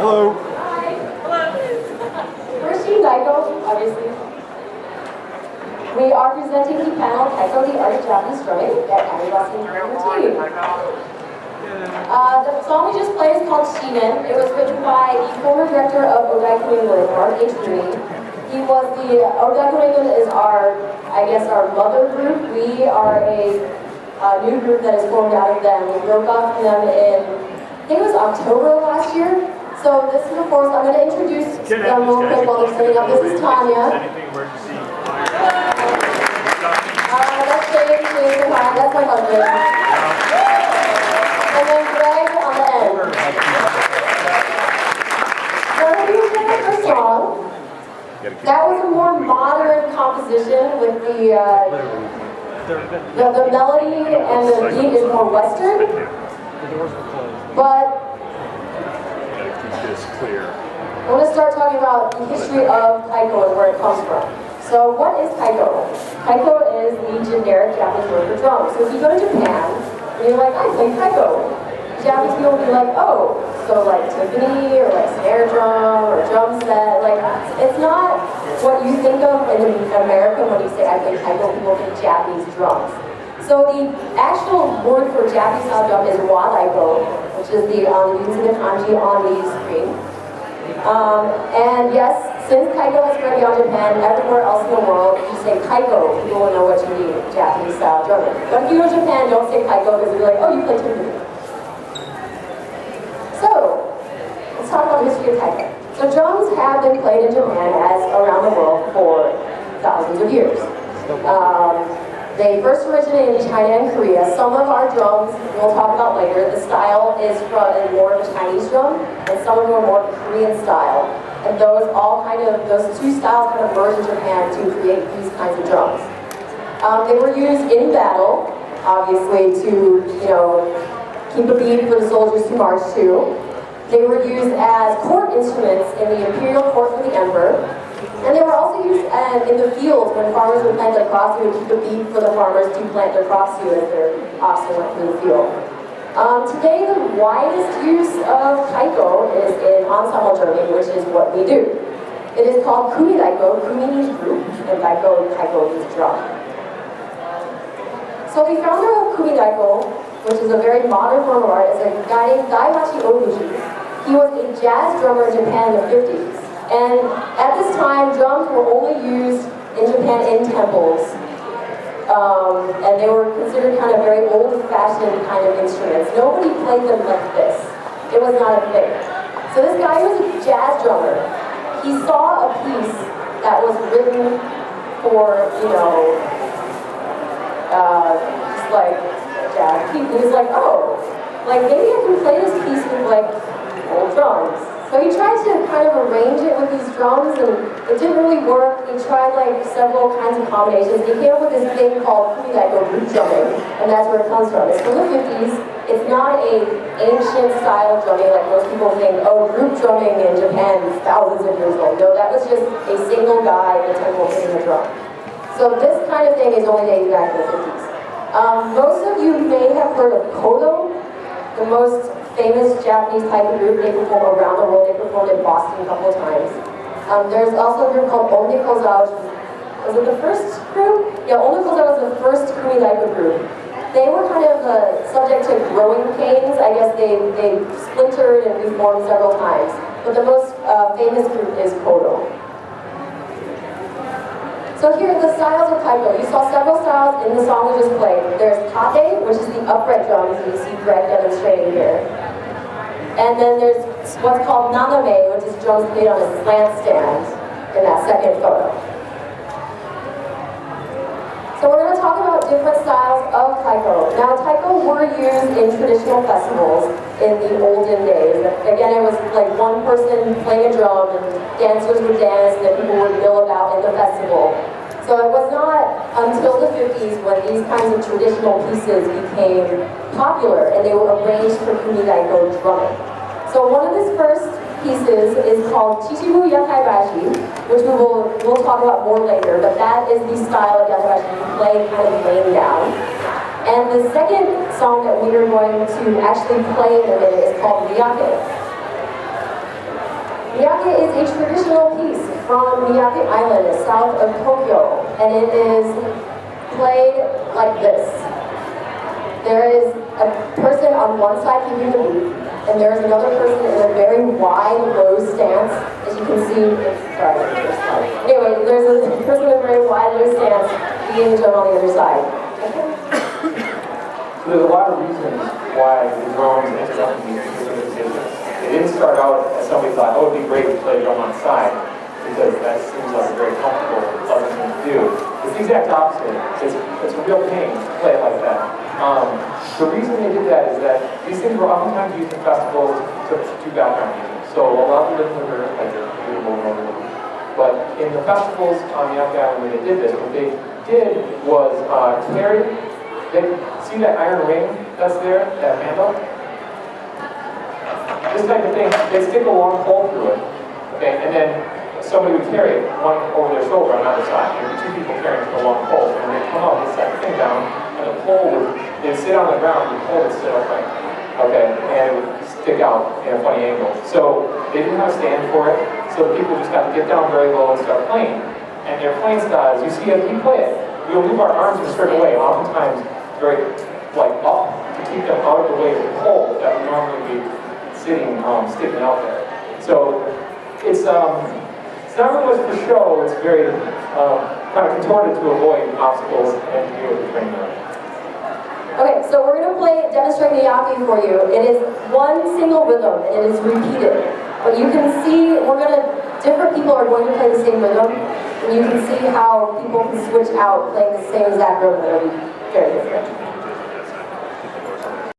Hello. Hi. Hello. We're Student Daigo, obviously. We are presenting the panel Taiko the Art of Japanese Drumming at Aribashi University. The song we just played is called Shinen. It was written by the former director of Odaiku England, Mark H. Odaiku England is our mother group. We are a new group that is formed out of them. We broke off from them in, I think it was October of last year. So this is, of course, I'm going to introduce them real quick while they're setting up. This is Tanya. That's my husband. And then Greg on the end. Now, if you hear the first song, that was a more modern composition with the melody and the beat is more Western. But I want to start talking about the history of taiko and where it comes from. So what is taiko? Taiko is the generic Japanese word for drum. So if you go to Japan and you're like, I play taiko, Japanese people will be like, oh, so like timpani or like snare drum or drum set. Like, it's not what you think of in America when you say I play taiko. People think Japanese drums. So the actual word for Japanese style drum is wadaiko, which is you can see the kanji on the screen. And yes, since taiko has spread beyond Japan, everywhere else in the world, if you say taiko, people will know what you mean, Japanese style drumming. But if you go to Japan, don't say taiko because they'll be like, oh, you play timpani. So, let's talk about the history of taiko. So drums have been played in Japan as around the world for thousands of years. They first originated in China and Korea. Some of our drums, we'll talk about later, the style is from more of a Chinese drum, and some of them are more Korean style. And those two styles kind of merged in Japan to create these kinds of drums. They were used in battle, obviously, to, keep a beat for the soldiers to march to. They were used as court instruments in the imperial court for the emperor. And they were also used in the fields when farmers would plant their crops. They would keep a beat for the farmers to plant their crops to as their oxen went through the field. Today, the widest use of taiko is in ensemble drumming, which is what we do. It is called kumidaiko. Kumi means group, and taiko means drum. So the founder of kumidaiko, which is a very modern form of art, is a guy named Daihachi Oguchi. He was a jazz drummer in Japan in the 50s. And at this time, drums were only used in Japan in temples. And they were considered kind of very old-fashioned kind of instruments. Nobody played them like this. It was not a thing. So this guy was a jazz drummer. He saw a piece that was written for, just like jazz people. He was like, oh, like maybe I can play this piece with like old drums. So he tried to kind of arrange it with these drums, and it didn't really work. He tried like several kinds of combinations. He came up with this thing called kumidaiko group drumming, and that's where it comes from. It's from the 50s. It's not an ancient style of drumming like most people think, oh, group drumming in Japan is thousands of years old. No, that was just a single guy in a temple hitting a drum. So this kind of thing is only dating back to the 50s. Most of you may have heard of Kodo, the most famous Japanese type of group. They perform around the world. They performed in Boston a couple of times. There's also a group called Onde Koza. Was it the first group? Yeah, Onde Koza was the first kumidaiko group. They were kind of subject to growing pains. I guess they splintered and reformed several times. But the most famous group is Kodo. So here are the styles of taiko. You saw several styles in the song we just played. There's tate, which is the upright drums that you see Greg demonstrating here. And then there's what's called naname, which is drums played on a slant stand in that second photo. So we're going to talk about different styles of taiko. Now taiko were used in traditional festivals in the olden days. Again, it was like one person playing a drum and dancers would dance and then people would mill about in the festival. So it was not until the 50s when these kinds of traditional pieces became popular and they were arranged for kumidaiko drumming. So one of his first pieces is called Chichibu Yakaibashi, which we'll talk about more later, but that is the style of yakaibashi you play kind of laying down. And the second song that we are going to actually play in a minute is called Miyake. Miyake is a traditional piece from Miyake Island, south of Tokyo, and it is played like this. There is a person on one side giving the beat, and there is another person in a very wide, low stance, as you can see. Anyway, there's a person in a very wide, low stance beating the drum on the other side. So there's a lot of reasons why the drums ended up in these business. It didn't start out as somebody thought, oh, it'd be great to play a drum on the side, because that seems like a very comfortable, pleasant thing to do. But these exact opposite. It's a real pain to play it like that. The reason they did that is that these things were oftentimes used in festivals to do background music. So a lot of the rhythms are like beautiful and wonderful. But in the festivals on the Yankee Island when they did this, what they did was carry, see that iron ring that's there, that handle? This type of thing, they stick a long pole through it, okay, and then somebody would carry it, one over their shoulder on either side. There'd be two people carrying the long pole, and they'd come out, they'd set the thing down, and the pole would, they'd sit on the ground, and the pole would sit upright, okay, and it would stick out in a funny angle. So they didn't have a stand for it, so the people just had to get down very low and start playing. And their playing styles, you see as we play it, we'll move our arms in a certain way, oftentimes very, like, up, to keep them out of the way of the pole that would normally be sitting, sticking out there. So it's not really much for show, it's very kind of contorted to avoid obstacles and to deal with the training. Okay, so we're going to demonstrate the yaki for you. It is one single rhythm, and it is repeated. But you can see, different people are going to play the same rhythm, and you can see how people can switch out playing the same exact rhythm. It'll be very different.